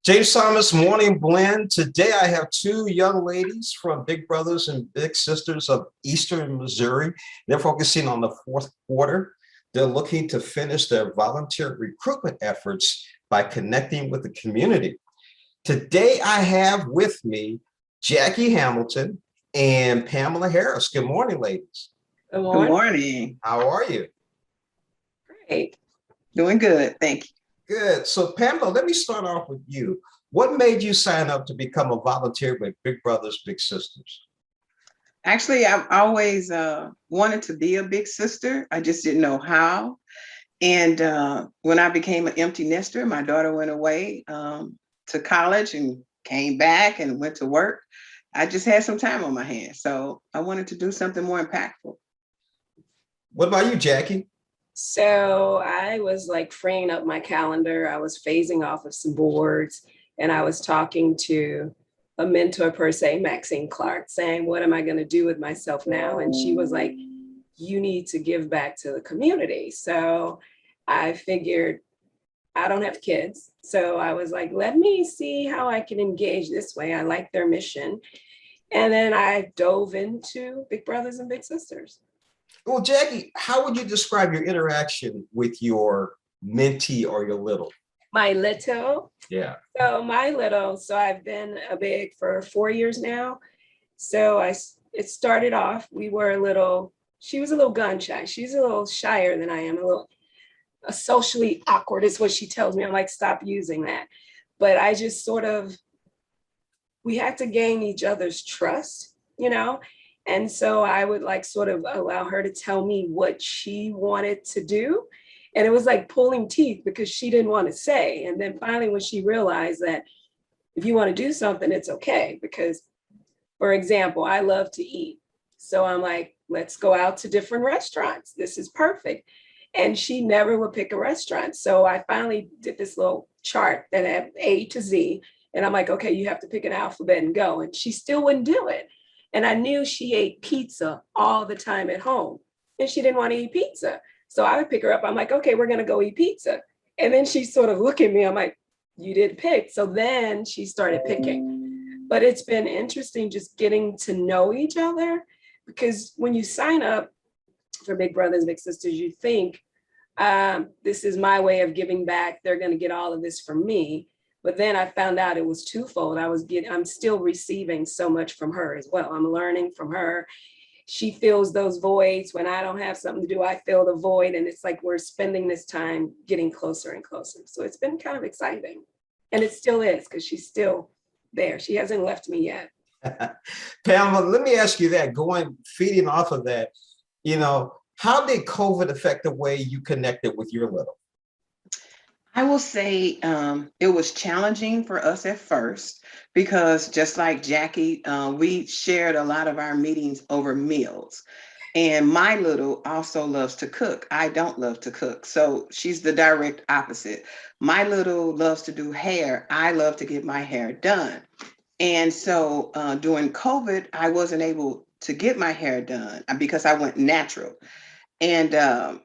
James Thomas Morning Blend. Today I have two young ladies from Big Brothers and Big Sisters of Eastern Missouri. They're focusing on the fourth quarter. They're looking to finish their volunteer recruitment efforts by connecting with the community. Today I have with me Jackie Hamilton and Pamela Harris. Good morning, ladies. Good Good morning. morning. How are you? Great. Doing good. Thank you. Good. So, Pamela, let me start off with you. What made you sign up to become a volunteer with Big Brothers Big Sisters? Actually, I've always wanted to be a big sister. I just didn't know how. And when I became an empty nester, my daughter went away to college and came back and went to work. I just had some time on my hands. So I wanted to do something more impactful. What about you, Jackie? So I was like freeing up my calendar. I was phasing off of some boards and I was talking to a mentor per se, Maxine Clark, saying, what am I going to do with myself now? And she was like, you need to give back to the community. So I figured I don't have kids. So I was like, let me see how I can engage this way. I like their mission. And then I dove into Big Brothers and Big Sisters. Well, Jackie, how would you describe your interaction with your mentee or your little? My little, Yeah. so I've been a big for 4 years now. So it started off, she was a little gun shy. She's a little shyer than I am, socially awkward is what she tells me. I'm like, stop using that. But I just we had to gain each other's trust. And so I would like sort of allow her to tell me what she wanted to do. And it was like pulling teeth because she didn't want to say. And then finally, when she realized that if you want to do something, it's okay. Because, for example, I love to eat. So I'm like, let's go out to different restaurants. This is perfect. And she never would pick a restaurant. So I finally did this little chart that had A to Z. And I'm like, okay, you have to pick an alphabet and go. And she still wouldn't do it. And I knew she ate pizza all the time at home and she didn't want to eat pizza. So I would pick her up. I'm like, okay, we're going to go eat pizza. And then she sort of looked at me. I'm like, you did pick. So then she started picking. But it's been interesting just getting to know each other because when you sign up for Big Brothers, Big Sisters, you think this is my way of giving back. They're going to get all of this from me. But then I found out it was twofold. I'm still receiving so much from her as well. I'm learning from her. She fills those voids. When I don't have something to do, I fill the void. And it's like we're spending this time getting closer and closer. So it's been kind of exciting. And it still is because she's still there. She hasn't left me yet. Pamela, let me ask you that, feeding off of that, how did COVID affect the way you connected with your little? I will say it was challenging for us at first because just like Jackie, we shared a lot of our meetings over meals. And my little also loves to cook. I don't love to cook. So she's the direct opposite. My little loves to do hair. I love to get my hair done. And so during COVID, I wasn't able to get my hair done because I went natural. And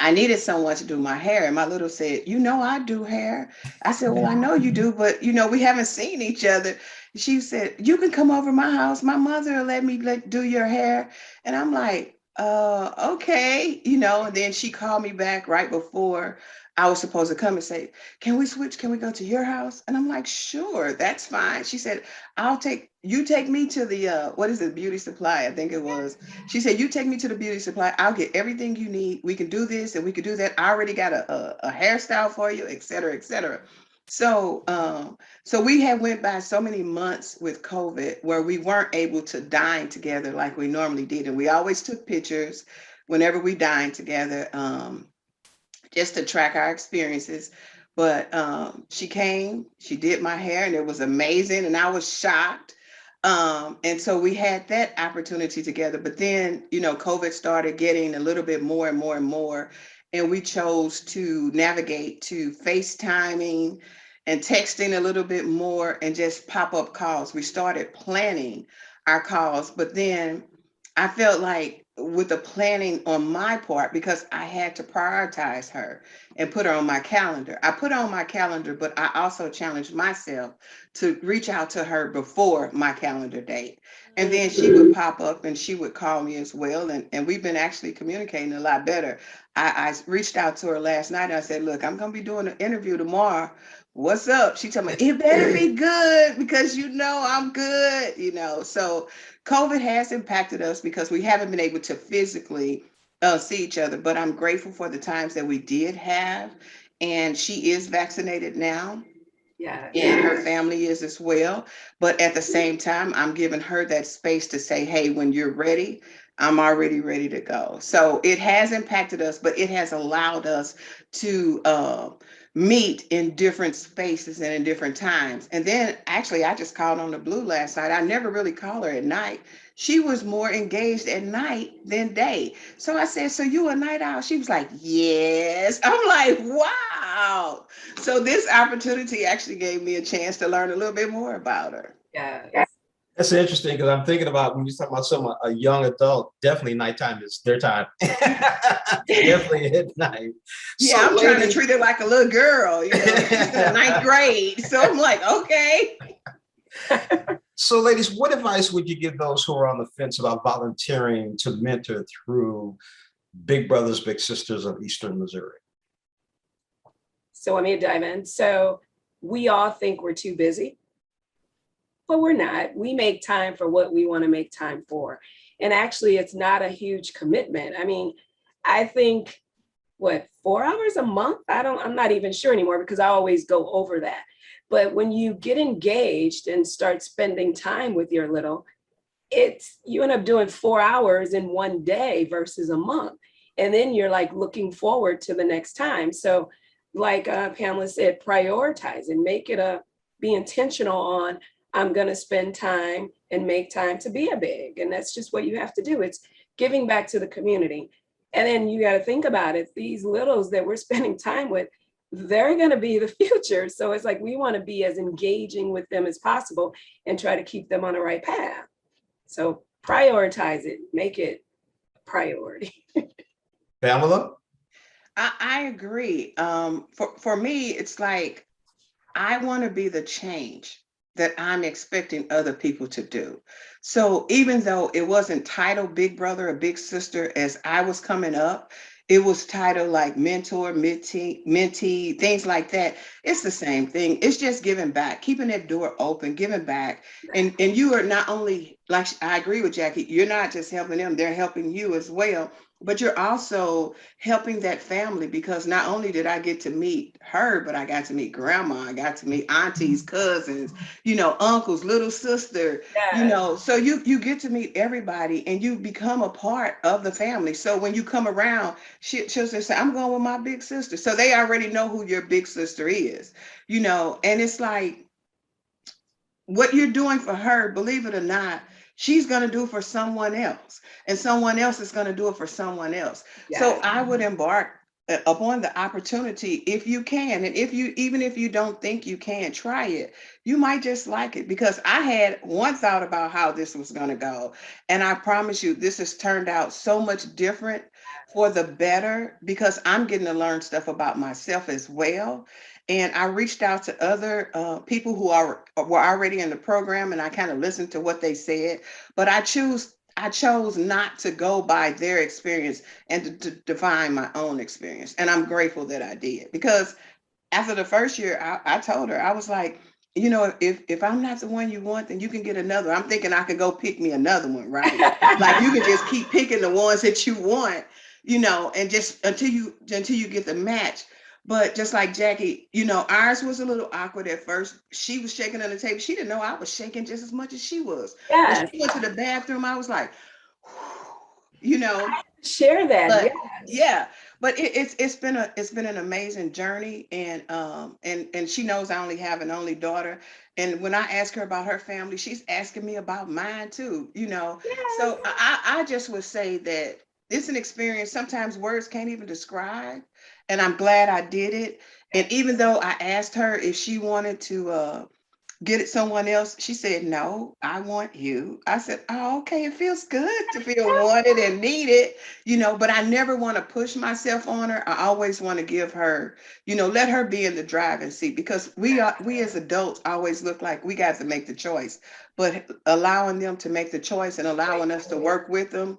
I needed someone to do my hair. And my little said, I do hair. I said, well, I know you do, but we haven't seen each other. She said, you can come over my house. My mother will let me do your hair. And I'm like, okay, and then she called me back right before I was supposed to come and say, can we switch? Can we go to your house? And I'm like, sure, that's fine. She said, you take me to the, what is it, beauty supply, I think it was. She said, you take me to the beauty supply. I'll get everything you need. We can do this and we can do that. I already got a hairstyle for you, et cetera, et cetera. So, so we had went by so many months with COVID where we weren't able to dine together like we normally did. And we always took pictures whenever we dined together, just to track our experiences. But she came, she did my hair and it was amazing. And I was shocked. And so we had that opportunity together. But then, COVID started getting a little bit more and more and more. And we chose to navigate to FaceTiming and texting a little bit more and just pop-up calls. We started planning our calls, but then I felt like with the planning on my part, because I had to prioritize her and put her on my calendar. I put her on my calendar, but I also challenged myself to reach out to her before my calendar date. And then she would pop up and she would call me as well. And we've been actually communicating a lot better. I reached out to her last night and I said, look, I'm going to be doing an interview tomorrow. What's up? She told me, it better be good because I'm good, So COVID has impacted us because we haven't been able to physically see each other, but I'm grateful for the times that we did have. And she is vaccinated now. Yeah. And her family is as well. But at the same time, I'm giving her that space to say, hey, when you're ready, I'm already ready to go. So it has impacted us, but it has allowed us to meet in different spaces and in different times. And then actually, I just called on the Blue last night. I never really call her at night. She was more engaged at night than day. So I said, so you a night owl? She was like, yes. I'm like, wow. So this opportunity actually gave me a chance to learn a little bit more about her. Yeah. That's interesting because I'm thinking about when you talk about a young adult, definitely nighttime is their time. Definitely at night. Yeah, So I'm trying to ladies, treat her like a little girl, she's in the ninth grade. So I'm like, okay. so ladies, what advice would you give those who are on the fence about volunteering to mentor through Big Brothers, Big Sisters of Eastern Missouri? So let me dive in. So we all think we're too busy, but we're not. We make time for what we want to make time for. And actually, it's not a huge commitment. I mean, I think, 4 hours a month? I'm not even sure anymore because I always go over that. But when you get engaged and start spending time with your little, you end up doing 4 hours in one day versus a month. And then you're like looking forward to the next time. So like Pamela said, prioritize and be intentional on, I'm going to spend time and make time to be a big. And that's just what you have to do. It's giving back to the community. And then you got to think about it. These littles that we're spending time with, they're going to be the future. So it's like we want to be as engaging with them as possible and try to keep them on the right path. So prioritize it, make it a priority. Pamela? I agree. For me, it's like I want to be the change that I'm expecting other people to do. So even though it wasn't titled Big Brother or Big Sister as I was coming up, it was titled like mentor, mentee, things like that. It's the same thing. It's just giving back, keeping that door open, giving back. And you are not only, like I agree with Jacky, you're not just helping them, they're helping you as well. But you're also helping that family because not only did I get to meet her, but I got to meet grandma, I got to meet aunties, cousins, uncles, little sister, so you get to meet everybody and you become a part of the family. So when you come around, she'll just say, I'm going with my big sister. So they already know who your big sister is, and it's like what you're doing for her, believe it or not, she's going to do for someone else, and someone else is going to do it for someone else. So I would embark upon the opportunity if you can. And even if you don't think you can, try it. You might just like it, because I had one thought about how this was going to go. And I promise you, this has turned out so much different for the better, because I'm getting to learn stuff about myself as well. And I reached out to other people who were already in the program, and I kind of listened to what they said. But I chose not to go by their experience and to define my own experience. And I'm grateful that I did, because after the first year, I told her, I was like, if I'm not the one you want, then you can get another. I'm thinking I could go pick me another one, right? Like you can just keep picking the ones that you want, and just until you get the match. But just like Jacky, ours was a little awkward at first. She was shaking on the table. She didn't know I was shaking just as much as she was. When Yes. she went to the bathroom, I was like, you know, Share that. but Yes. yeah, but it's been an amazing journey. And she knows I only have an only daughter. And when I ask her about her family, she's asking me about mine too. Yes. So I just would say that it's an experience sometimes words can't even describe. And I'm glad I did it. And even though I asked her if she wanted to get it someone else? She said, no, I want you. I said, oh, okay. It feels good to feel wanted and needed, but I never want to push myself on her. I always want to give her, let her be in the driving seat, because we as adults always look like we got to make the choice, but allowing them to make the choice and allowing us to work with them,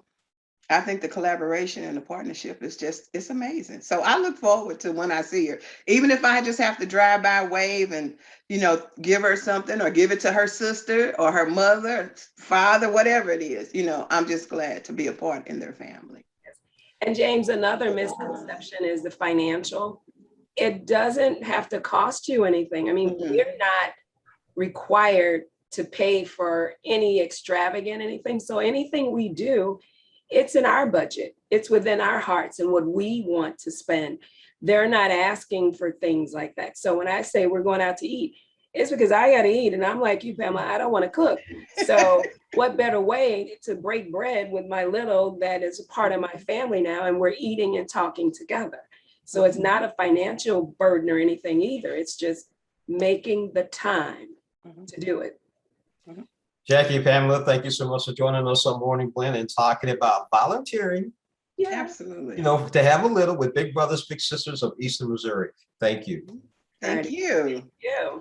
I think the collaboration and the partnership is it's amazing. So I look forward to when I see her, even if I just have to drive by, wave, and, give her something, or give it to her sister or her mother, father, whatever it is, I'm just glad to be a part in their family. And James, another misconception is the financial. It doesn't have to cost you anything. I mean, Mhm. we're not required to pay for any extravagant anything. So anything we do, it's in our budget. It's within our hearts and what we want to spend. They're not asking for things like that. So when I say we're going out to eat, it's because I got to eat. And I'm like you, Pamela, I don't want to cook. So what better way to break bread with my little that is a part of my family now, and we're eating and talking together. So it's not a financial burden or anything either. It's just making the time to do it. Jackie, Pamela, thank you so much for joining us on Morning Blend and talking about volunteering, Yeah. Absolutely. to have a little with Big Brothers Big Sisters of Eastern Missouri. Thank you. Thank you. Yeah.